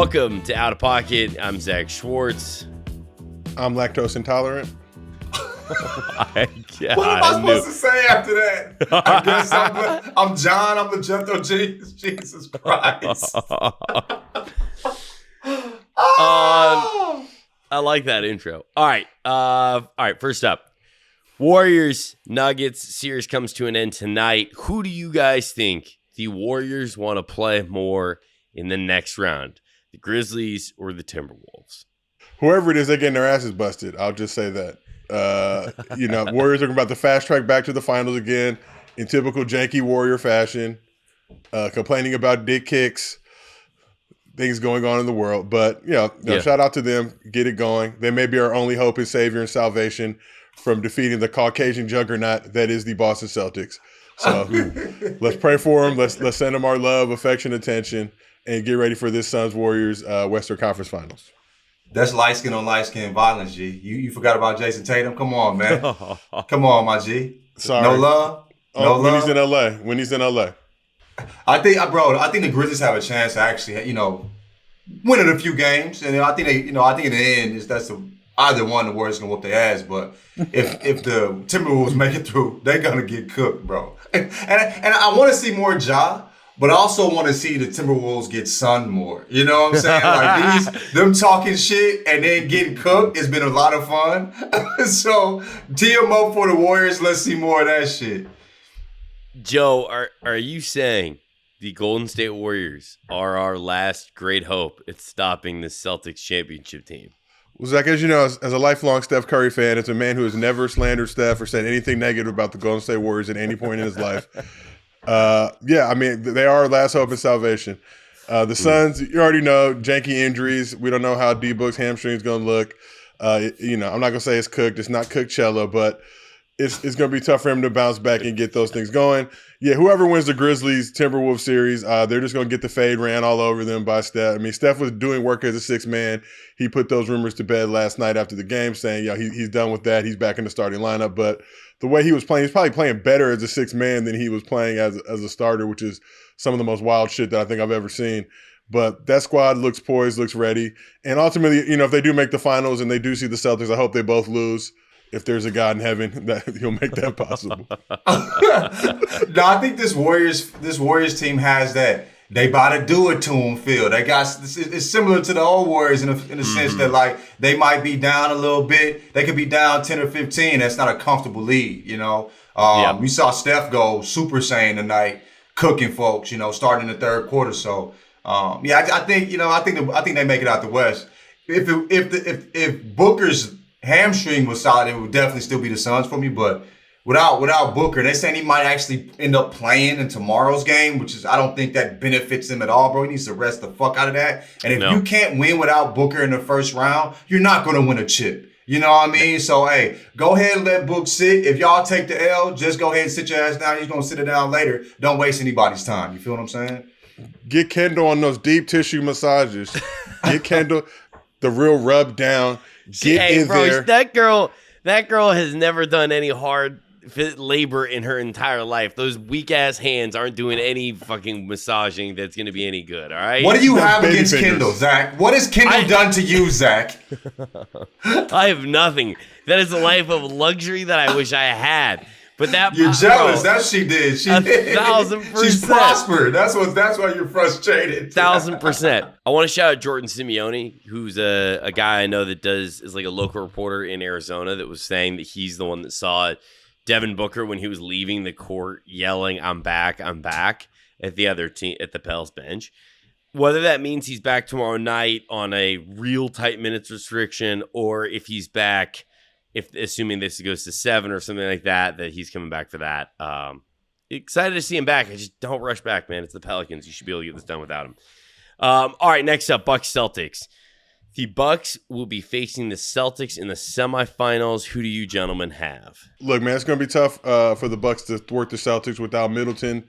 Welcome to Out of Pocket. I'm Zach Schwartz. I'm lactose intolerant. My God, what am I supposed to say after that? I guess I'm John. I'm the Jethro Jesus Christ. I like that intro. All right. First up, Warriors Nuggets series comes to an end tonight. Who do you guys think the Warriors want to play more in the next round? The Grizzlies or the Timberwolves? Whoever it is, they're getting their asses busted. I'll just say that. Warriors are about to fast track back to the finals again in typical janky Warrior fashion, complaining about dick kicks, things going on in the world. But, shout out to them. Get it going. They may be our only hope and savior and salvation from defeating the Caucasian juggernaut that is the Boston Celtics. So let's pray for them. Let's send them our love, affection, attention, and get ready for this Suns Warriors Western Conference Finals. That's light skin on light skin violence, G. You forgot about Jason Tatum? Come on, man. Come on, my G. Sorry. No love? No love? When he's in LA. I think the Grizzlies have a chance to actually, win in a few games. And I think in the end, either one, the Warriors gonna whoop their ass. But if the Timberwolves make it through, they're gonna get cooked, bro. And I want to see more Ja. But I also want to see the Timberwolves get sunned more. You know what I'm saying? Like them talking shit and then getting cooked has been a lot of fun. So tee them up for the Warriors. Let's see more of that shit. Joe, are you saying the Golden State Warriors are our last great hope at stopping the Celtics championship team? Well, Zach, as you know, as a lifelong Steph Curry fan, as a man who has never slandered Steph or said anything negative about the Golden State Warriors at any point in his life, they are our last hope and salvation. The Suns, you already know, janky injuries. We don't know how D-Book's hamstring is going to look. I'm not going to say it's cooked. It's not Coachella, but it's going to be tough for him to bounce back and get those things going. Yeah, whoever wins the Grizzlies Timberwolves series, they're just going to get the fade ran all over them by Steph. I mean, Steph was doing work as a sixth man. He put those rumors to bed last night after the game, saying, he's done with that. He's back in the starting lineup. But the way he was playing, he's probably playing better as a sixth man than he was playing as a starter, which is some of the most wild shit that I think I've ever seen. But that squad looks poised, looks ready. And ultimately, if they do make the finals and they do see the Celtics, I hope they both lose. If there's a God in heaven, that he'll make that possible. No, I think this Warriors team has that. They about to do it to them feel. They got it's similar to the old Warriors in a sense that like they might be down a little bit. They could be down 10 or 15. That's not a comfortable lead, We saw Steph go Super Saiyan tonight, cooking folks, starting in the third quarter. So I think they make it out the West. If Booker's hamstring was solid, it would definitely still be the Suns for me. But without Booker, they're saying he might actually end up playing in tomorrow's game, which is I don't think that benefits him at all, bro. He needs to rest the fuck out of that. And if you can't win without Booker in the first round, you're not going to win a chip. You know what I mean? So, hey, go ahead and let Book sit. If y'all take the L, just go ahead and sit your ass down. He's going to sit it down later. Don't waste anybody's time. You feel what I'm saying? Get Kendall on those deep tissue massages. Get Kendall the real rub down. There. That girl has never done any hard labor in her entire life. Those weak ass hands aren't doing any fucking massaging that's going to be any good. All right. What do you have against Kendall, Zach? What has Kendall done to you, Zach? I have nothing. That is a life of luxury that I wish I had. But you're jealous. That she did. She did. 1,000%. She's prospered. That's why you're frustrated. 1,000%. I want to shout out Jordan Simeone, who's a guy I know that is like a local reporter in Arizona that was saying that he's the one that saw Devin Booker when he was leaving the court yelling, I'm back, at the other team at the Pels bench. Whether that means he's back tomorrow night on a real tight minutes restriction or if he's back, assuming this goes to 7 or something like that he's coming back for that. Excited to see him back. I just don't rush back, man. It's the Pelicans. You should be able to get this done without him. All right, next up, Bucks Celtics. The Bucks will be facing the Celtics in the semifinals. Who do you gentlemen have? Look, man, it's going to be tough for the Bucks to thwart the Celtics without Middleton.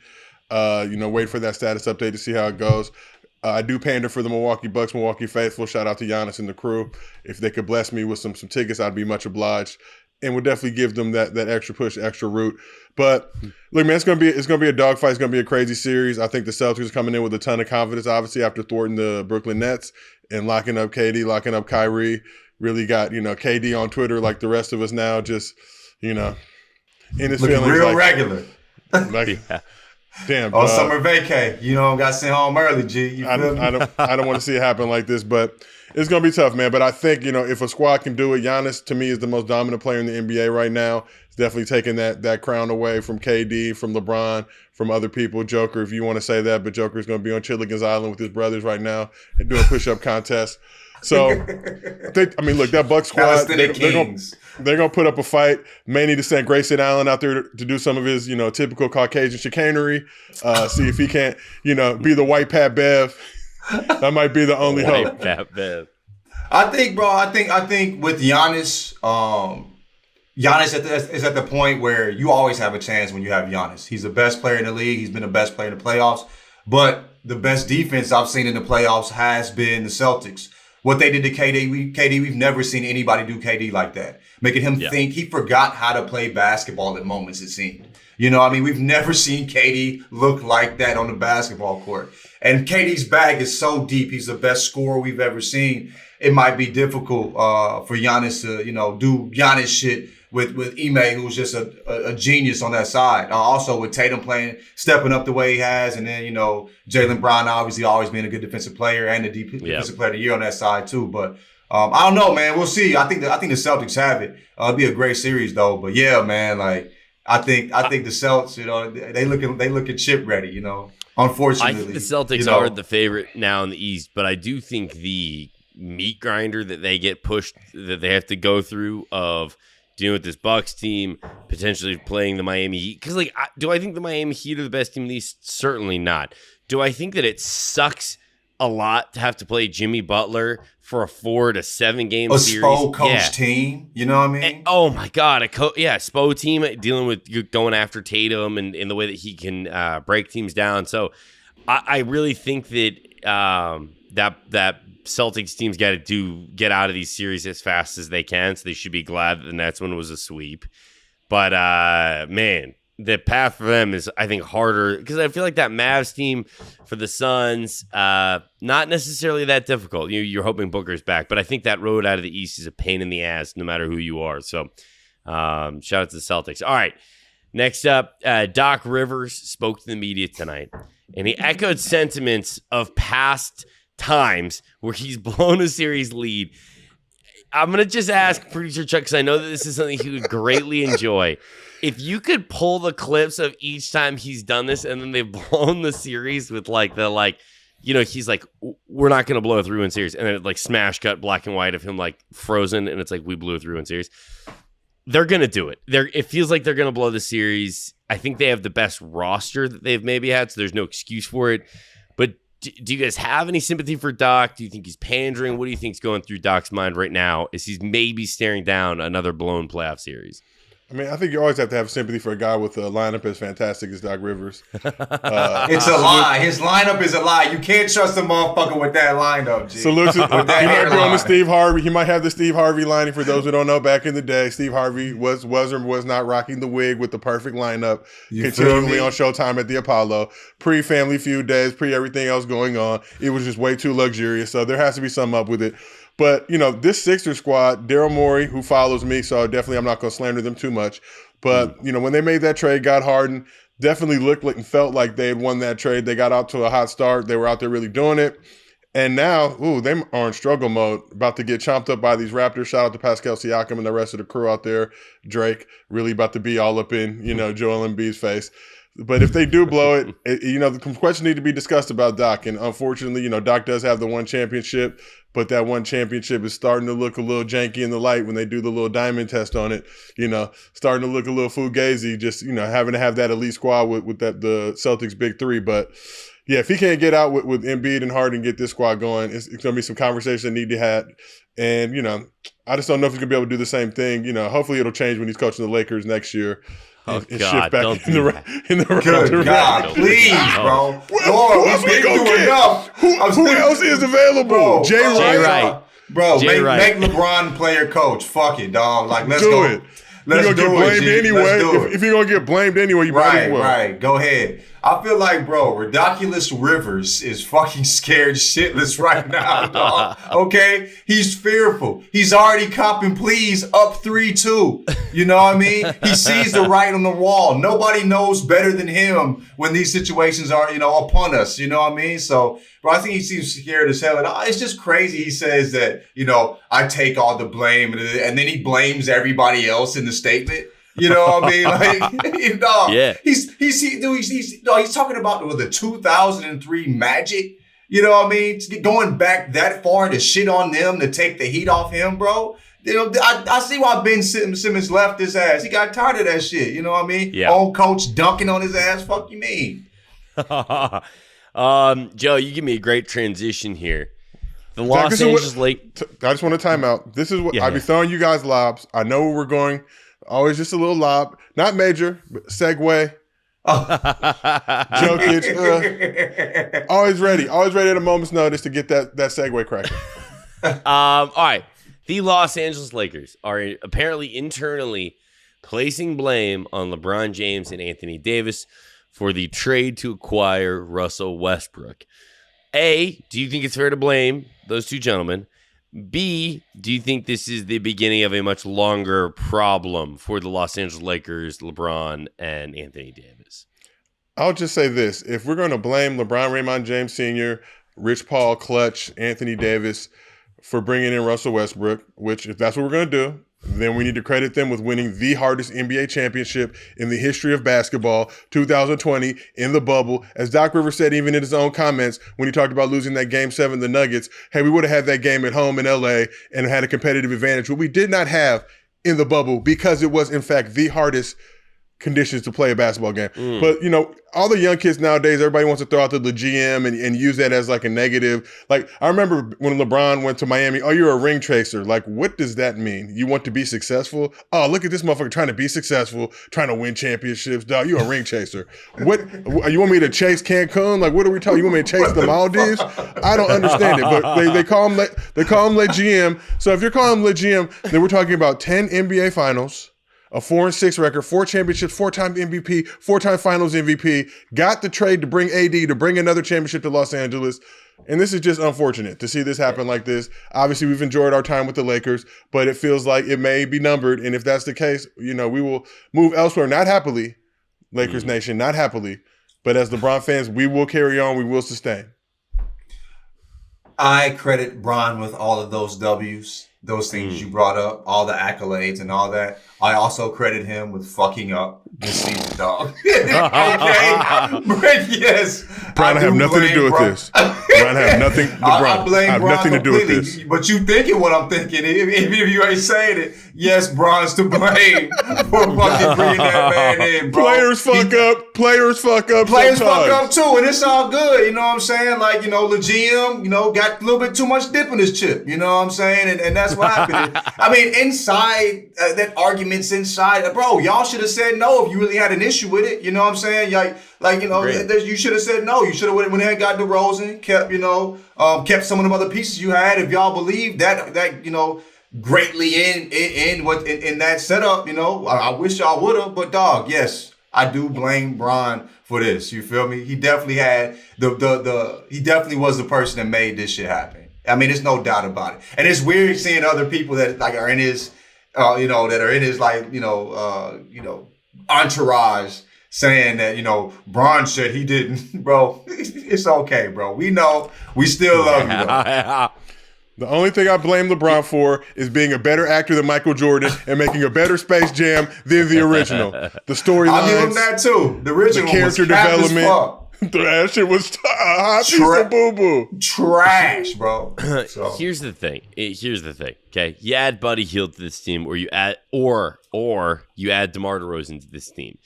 Wait for that status update to see how it goes. I do pander for the Milwaukee Bucks, Milwaukee faithful. Shout out to Giannis and the crew. If they could bless me with some tickets, I'd be much obliged. and would definitely give them that extra push, extra root. But look, man, it's gonna be a dogfight. It's gonna be a crazy series. I think the Celtics are coming in with a ton of confidence, obviously after thwarting the Brooklyn Nets and locking up KD, locking up Kyrie. Really got KD on Twitter like the rest of us now, just in his looking feelings, real like, regular. Like, damn. On summer vacay, got sent home early. G, you feel me? I don't want to see it happen like this, but it's gonna be tough, man. But I think if a squad can do it, Giannis to me is the most dominant player in the NBA right now. He's definitely taking that crown away from KD, from LeBron, from other people. Joker, if you want to say that, but Joker's gonna be on Chilligan's Island with his brothers right now and doing push-up contests. So, look, that Bucks squad, they're gonna put up a fight. May need to send Grayson Allen out there to do some of his, typical Caucasian chicanery. See if he can't, be the white Pat Bev. That might be the only hope. Pat Bev. I think, bro. I think with Giannis, Giannis is at the point where you always have a chance when you have Giannis. He's the best player in the league. He's been the best player in the playoffs. But the best defense I've seen in the playoffs has been the Celtics. What they did to KD, we've never seen anybody do KD like that. Making him think he forgot how to play basketball at moments, it seemed. We've never seen KD look like that on the basketball court. And KD's bag is so deep. He's the best scorer we've ever seen. It might be difficult for Giannis to, do Giannis shit with Ime, who's just a genius on that side. Also with Tatum stepping up the way he has, and then Jaylen Brown obviously always being a good defensive player and the defensive player of the year on that side too. But I don't know, man. We'll see. I think the Celtics have it. It'll be a great series though. But yeah, man, I think the Celtics, they looking chip ready. Unfortunately, I think the Celtics are the favorite now in the East, but I do think the meat grinder that they get pushed, that they have to go through of dealing with this Bucks team, potentially playing the Miami Heat. Because, do I think the Miami Heat are the best team in the East? Certainly not. Do I think that it sucks a lot to have to play Jimmy Butler for a 4 to 7 game series? A Spo coach team, you know what I mean? And, oh my God, Spo team dealing with going after Tatum and in the way that he can break teams down. So I really think that that Celtics team's got to get out of these series as fast as they can. So they should be glad that the Nets one was a sweep. But man, the path for them is, I think, harder because I feel like that Mavs team for the Suns, not necessarily that difficult. You're hoping Booker's back, but I think that road out of the East is a pain in the ass no matter who you are. So shout out to the Celtics. All right, next up, Doc Rivers spoke to the media tonight, and he echoed sentiments of past times where he's blown a series lead. I'm going to just ask Producer Chuck, because I know that this is something he would greatly enjoy. If you could pull the clips of each time he's done this and then they've blown the series with he's like, we're not going to blow a 3-win series. And then it smash cut black and white of him frozen. And it's like, we blew a 3-win series. They're going to do it. It feels like they're going to blow the series. I think they have the best roster that they've maybe had, so there's no excuse for it. But do you guys have any sympathy for Doc? Do you think he's pandering? What do you think's going through Doc's mind right now as he's maybe staring down another blown playoff series? I think you always have to have sympathy for a guy with a lineup as fantastic as Doc Rivers. It's a lie. His lineup is a lie. You can't trust a motherfucker with that lineup, G. Salute to, he might be on the Steve Harvey. He might have the Steve Harvey lining. For those who don't know, back in the day, Steve Harvey was or was not rocking the wig with the perfect lineup continually on Showtime at the Apollo. Pre-Family Feud days, pre-everything else going on. It was just way too luxurious. So there has to be something up with it. But, this Sixers squad, Daryl Morey, who follows me, so definitely I'm not going to slander them too much. But, when they made that trade, got Harden, definitely looked like and felt like they had won that trade. They got out to a hot start. They were out there really doing it. And now, they are in struggle mode, about to get chomped up by these Raptors. Shout out to Pascal Siakam and the rest of the crew out there. Drake, really about to be all up in, Joel Embiid's face. But if they do blow it, the question need to be discussed about Doc. And unfortunately, Doc does have the one championship, but that one championship is starting to look a little janky in the light when they do the little diamond test on it. Starting to look a little fugazi, just, having to have that elite squad with the Celtics big three. But yeah, if he can't get out with Embiid and Harden, get this squad going, it's going to be some conversations that need to have. And, I just don't know if he's going to be able to do the same thing. Hopefully it'll change when he's coaching the Lakers next year. And shift back in the Good God, please, bro. Who we gonna get? Enough. Who else is available? Jay Wright. Bro, make LeBron player coach. Fuck it, dog. Let's go. Let's You're do gonna get it, blamed G. anyway. Let's do it. If you're gonna get blamed anyway, you might as well. Right. Go ahead. I feel like, bro, Ridiculous Rivers is fucking scared shitless right now, dog. Okay? He's fearful. He's already copping pleas up 3-2. You know what I mean? He sees the writing on the wall. Nobody knows better than him when these situations are, upon us. You know what I mean? So, bro, I think he seems scared as hell. And it's just crazy. He says that, I take all the blame. And then he blames everybody else in the statement. You know what I mean? Like, yeah. He's talking about the 2003 Magic. You know what I mean? Going back that far to shit on them to take the heat off him, bro. I see why Ben Simmons left his ass. He got tired of that shit. You know what I mean? Yeah. Old coach dunking on his ass. Fuck you mean? Joe, you give me a great transition here. The Los Angeles Lakers. I just want to time out. This is what I be throwing you guys lobs. I know where we're going. Always just a little lob, not major, but segue. Jokic, always ready at a moment's notice to get that segue cracking. All right, the Los Angeles Lakers are apparently internally placing blame on LeBron James and Anthony Davis for the trade to acquire Russell Westbrook. A, do you think it's fair to blame those two gentlemen? B, do you think this is the beginning of a much longer problem for the Los Angeles Lakers, LeBron, and Anthony Davis? I'll just say this. If we're going to blame LeBron Raymond James Sr., Rich Paul, Clutch, Anthony Davis for bringing in Russell Westbrook, which if that's what we're going to do, then we need to credit them with winning the hardest NBA championship in the history of basketball, 2020, in the bubble. As Doc Rivers said, even in his own comments, when he talked about losing that Game 7, the Nuggets, hey, we would have had that game at home in LA and had a competitive advantage, but we did not have in the bubble because it was, in fact, the hardest conditions to play a basketball game. But, all the young kids nowadays, everybody wants to throw out the GM and use that as like a negative. Like, I remember when LeBron went to Miami, oh, you're a ring chaser. Like, what does that mean? You want to be successful? Oh, look at this motherfucker trying to be successful, trying to win championships. Dog, you're a ring chaser. What, you want me to chase Cancun? Like, what are we talking? You want me to chase the Maldives? I don't understand it, but they call him Le GM. So if you're calling him Le GM, then we're talking about 10 NBA finals, a 4-6 record, 4 championships, 4-time MVP, 4-time finals MVP, got the trade to bring AD to bring another championship to Los Angeles. And this is just unfortunate to see this happen like this. Obviously, we've enjoyed our time with the Lakers, but it feels like it may be numbered. And if that's the case, we will move elsewhere, not happily, Lakers Nation, not happily. But as LeBron fans, we will carry on. We will sustain. I credit Bron with all of those W's, those things you brought up, all the accolades and all that. I also credit him with fucking up this season, dog. Okay? But yes. Bron, I have nothing to do with this. Bron, I have nothing. I blame I have Bron nothing to do with completely. this. But you thinking what I'm thinking. If you ain't saying it, yes, Bron's to blame for fucking bringing that man in, bro. Players fuck up. Players fuck up. Players sometimes. fuck up too, and it's all good. You know what I'm saying? Like, the GM, got a little bit too much dip in his chip. You know what I'm saying? And that's what happened. I mean, inside that argument's inside, bro. Y'all should have said no if you really had an issue with it. You know what I'm saying? You should have said no. You should have went ahead and got DeRozan, kept some of them other pieces you had. If y'all believe that greatly in that setup, I wish y'all would have. But dog, yes, I do blame Bron for this. You feel me? He definitely had he definitely was the person that made this shit happen. I mean, there's no doubt about it. And it's weird seeing other people that are in his, entourage saying that, Bron said he didn't. Bro, it's okay, bro. We know. We still love you, though. The only thing I blame LeBron for is being a better actor than Michael Jordan and making a better Space Jam than the original. The storylines. I'll give him that, too. The original the character was development. That shit was a hot piece of boo-boo. Trash, bro. So. Here's the thing. Okay, you add Buddy Hield to this team, or you add DeMar DeRozan to this team.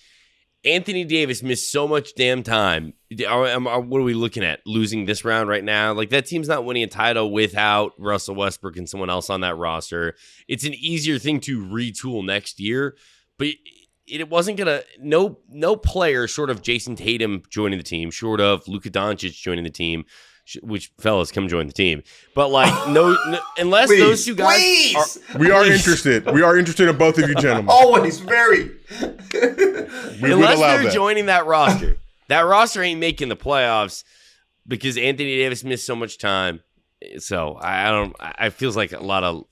Anthony Davis missed so much damn time. What are we looking at? Losing this round right now? Like, that team's not winning a title without Russell Westbrook and someone else on that roster. It's an easier thing to retool next year, but it wasn't gonna no player short of Jason Tatum joining the team, short of Luka Doncic joining the team, which fellas come join the team. But like unless Please, those two guys we are interested. We are interested in both of you gentlemen. Always very. We would unless allow they're that. joining that roster. That roster ain't making the playoffs because Anthony Davis missed so much time. So I feels like a lot of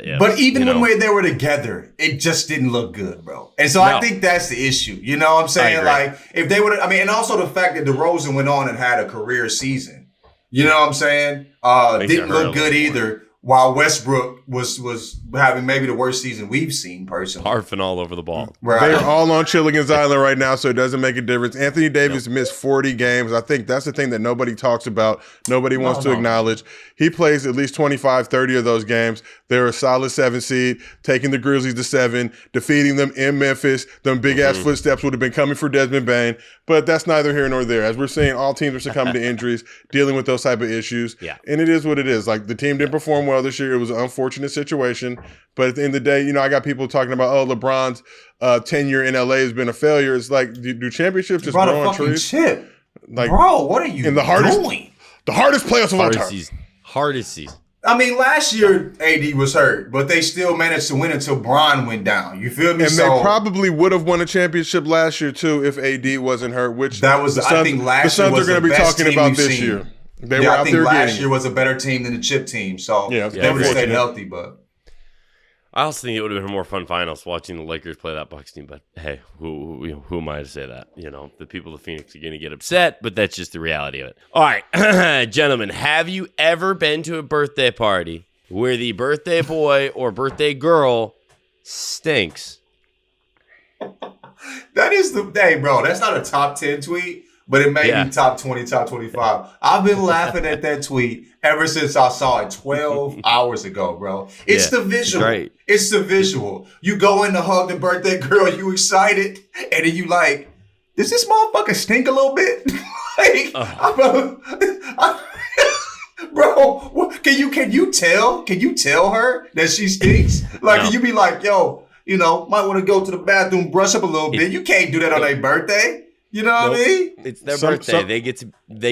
ifs, But even when they were together, it just didn't look good, bro. And so I think that's the issue. You know what I'm saying? Like if they would, and also the fact that DeRozan went on and had a career season. You know what I'm saying? Didn't look good either. While Westbrook was having maybe the worst season we've seen personally. Harfing all over the ball. Right. They are all on Chilligan's Island right now, so it doesn't make a difference. Anthony Davis missed 40 games. I think that's the thing that nobody talks about. Nobody wants to acknowledge. He plays at least 25, 30 of those games. They're a solid 7 seed, taking the Grizzlies to 7, defeating them in Memphis. Them big-ass footsteps would have been coming for Desmond Bane, but that's neither here nor there. As we're seeing, all teams are succumbing to injuries, dealing with those type of issues, and it is what it is. Like, the team didn't perform well this year. It was an unfortunate situation, but at the end of the day, I got people talking about, LeBron's tenure in LA has been a failure. It's like, do championships just grow on trees? Chip. Like, bro, what are you doing? The hardest playoffs of all time. Hardest season. I mean, last year AD was hurt, but they still managed to win until Bron went down. You feel me? And they probably would have won a championship last year too if AD wasn't hurt. Which that was, I think, last year was the best team we've seen. They were out there. Last year was a better team than the chip team. So they would have stayed healthy, but. I also think it would have been a more fun finals watching the Lakers play that Bucks team. But hey, who am I to say that? The people of Phoenix are going to get upset, but that's just the reality of it. All right, gentlemen, have you ever been to a birthday party where the birthday boy or birthday girl stinks? That is bro. That's not a top 10 tweet, but it may be top 20, top 25. I've been laughing at that tweet ever since I saw it 12 hours ago, bro. It's the visual. It's the visual. You go in to hug the birthday girl, you excited, and then you like, does this motherfucker stink a little bit? Bro, can you tell her that she stinks? Like, can you be like, yo, might want to go to the bathroom, brush up a little bit. You can't do that on their birthday. You know what I mean? It's their birthday. They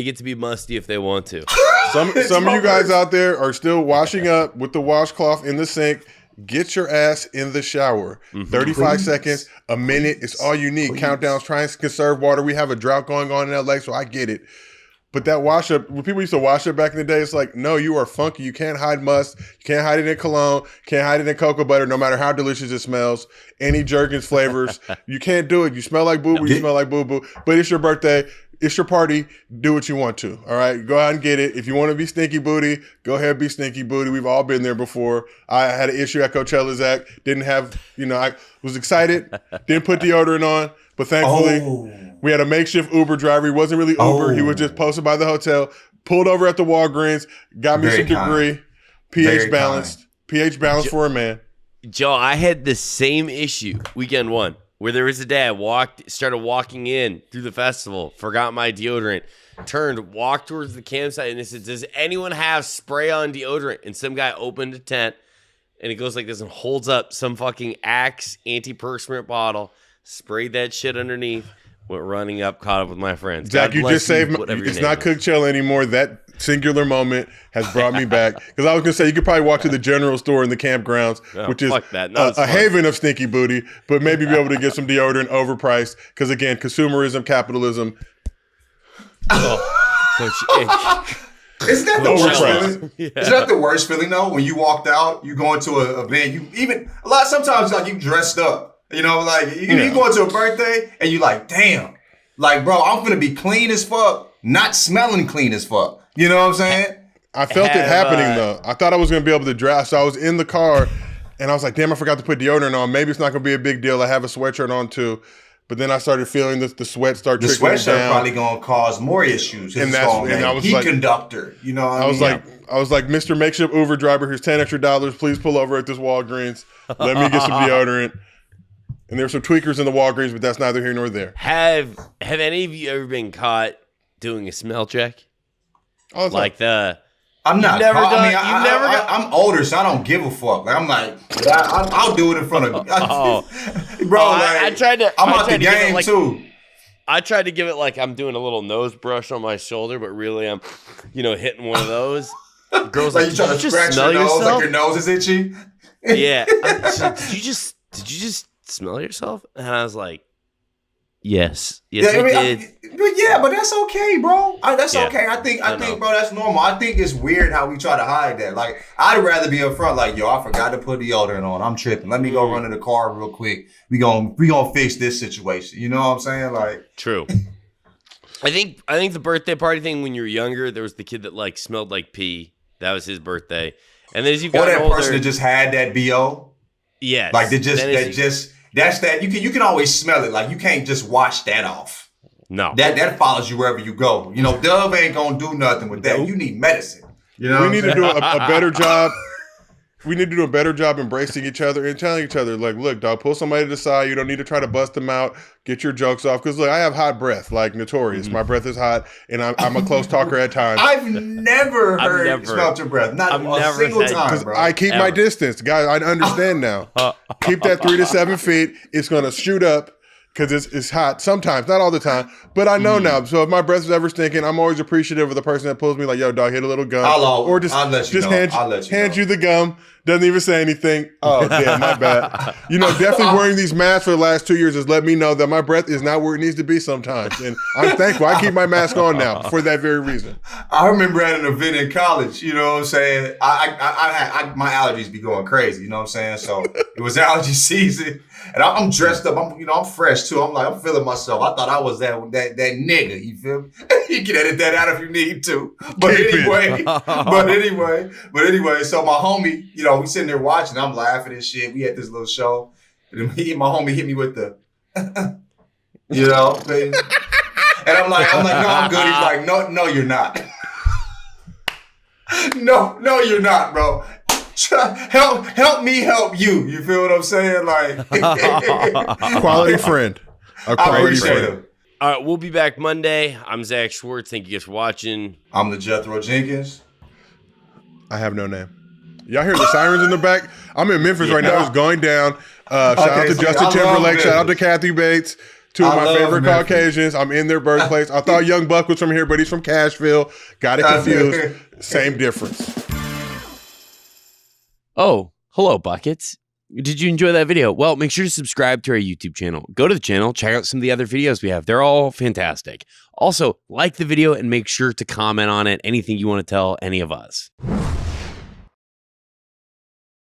get to be musty if they want to. Some of you guys out there are still washing up with the washcloth in the sink. Get your ass in the shower. 35 seconds, a minute is all you need. Countdowns, trying to conserve water. We have a drought going on in LA, so I get it. But that wash up, when people used to wash up back in the day, it's like, no, you are funky. You can't hide must. You can't hide it in cologne. Can't hide it in cocoa butter, no matter how delicious it smells. Any Jergens flavors. You can't do it. You smell like boo-boo. You smell like boo-boo. But it's your birthday. It's your party. Do what you want to. All right? Go out and get it. If you want to be stinky booty, go ahead and be stinky booty. We've all been there before. I had an issue at Coachella, Zach. Didn't have, I was excited. Didn't put deodorant on. But thankfully, we had a makeshift Uber driver. He wasn't really Uber. He was just posted by the hotel. Pulled over at the Walgreens. Got me some degree. pH balanced. pH balanced for a man. Joe, I had the same issue weekend one. Where there was a day I started walking in through the festival, forgot my deodorant, turned, walked towards the campsite, and it said, does anyone have spray-on deodorant? And some guy opened a tent, and it goes like this and holds up some fucking Axe antiperspirant bottle, sprayed that shit underneath, went running up, caught up with my friends. Zach, you just saved me. It's not Coachella anymore. That singular moment has brought me back. Because I was going to say, you could probably walk to the general store in the campgrounds, which is a haven of stinky booty, but maybe be able to get some deodorant overpriced. Because again, consumerism, capitalism. Isn't that the worst feeling? Isn't that the worst feeling though? When you walked out, you go into an event, sometimes like you dressed up. You go into a birthday and you like, damn, like, bro, I'm gonna be clean as fuck, not smelling clean as fuck. You know what I'm saying? I felt it happening though. I thought I was gonna be able to dress. So I was in the car and I was like, damn, I forgot to put deodorant on. Maybe it's not gonna be a big deal. I have a sweatshirt on too. But then I started feeling the sweat start trickling down. The sweatshirt probably gonna cause more issues. And I was like, conductor. You know what I mean? I was like, Mr. Makeshift Uber driver, here's $10 extra. Please pull over at this Walgreens. Let me get some deodorant. And there were some tweakers in the Walgreens, but that's neither here nor there. Have any of you ever been caught doing a smell check? Oh, like the I'm not. You've never I done- mean, you've never got- I'm older, so I don't give a fuck. Like I'm like, I'll do it in front of, Oh. bro. Oh, like I tried to. I'm I out tried the to give it game like, too. I tried to give it like I'm doing a little nose brush on my shoulder, but really I'm, hitting one of those. Girls Like like, you trying to "Did you just scratch smell your nose, yourself?" like your nose is itchy. Yeah. Did you just smell yourself? And I was like, yes, I did. But that's okay, bro. That's Yeah. okay. I think, know. bro, that's normal. I think it's weird how we try to hide that. Like, I'd rather be up front. Like, yo, I forgot to put deodorant on. I'm tripping. Let me go run to the car real quick. We gonna fix this situation. You know what I'm saying? Like, True. I think the birthday party thing when you were younger, there was the kid that like smelled like pee. That was his birthday. And then as you or got that older, person that just had that BO. yes, Like, that's that. You can always smell it. Like, you can't just wash that off. no. That follows you wherever you go. You know, Dove ain't gonna do nothing with that. You need medicine. You know, We need to do a better job. We need to do a better job embracing each other and telling each other, like, look, dog, pull somebody to the side. You don't need to try to bust them out. Get your jokes off. Because, look, I have hot breath, like Notorious. My breath is hot, and I'm a close talker at times. I've never smelled your breath. Not I've a never single said- time, Because bro. I keep my Ever. distance. Guys, I understand now. Keep that 3 to 7 feet. It's going to shoot up because it's hot sometimes, not all the time. But I know now. So if my breath is ever stinking, I'm always appreciative of the person that pulls me like, yo, dog, hit a little gum. Or just hand you the gum. Doesn't even say anything. Oh, damn, my bad. Definitely wearing these masks for the last 2 years has let me know that my breath is not where it needs to be sometimes. And I'm thankful. I keep my mask on now for that very reason. I remember at an event in college, you know what I'm saying? My allergies be going crazy, you know what I'm saying? So it was allergy season. And I'm dressed up. I'm fresh too. I'm feeling myself. I thought I was that nigga. You feel me? You can edit that out if you need to. But anyway. So my homie, we sitting there watching. I'm laughing and shit. We had this little show, and then my homie hit me with the, and I'm like, no, I'm good. He's like, no, you're not. No, you're not, bro. Help me help you. You feel what I'm saying? Like Quality friend. A I quality appreciate friend. him. All right, we'll be back Monday. I'm Zach Schwartz. Thank you guys for watching. I'm the Jethro Jenkins. I have no name. Y'all hear the sirens in the back? I'm in Memphis right now. It's going down. Shout out to Justin Timberlake. Shout out to Kathy Bates. Two of my favorite Caucasians. I'm in their birthplace. I thought Young Buck was from here, but he's from Cashville. Got it confused. Same difference. Oh, hello, Buckets. Did you enjoy that video? Well, make sure to subscribe to our YouTube channel. Go to the channel, check out some of the other videos we have. They're all fantastic. Also, like the video and make sure to comment on it. Anything you want to tell any of us.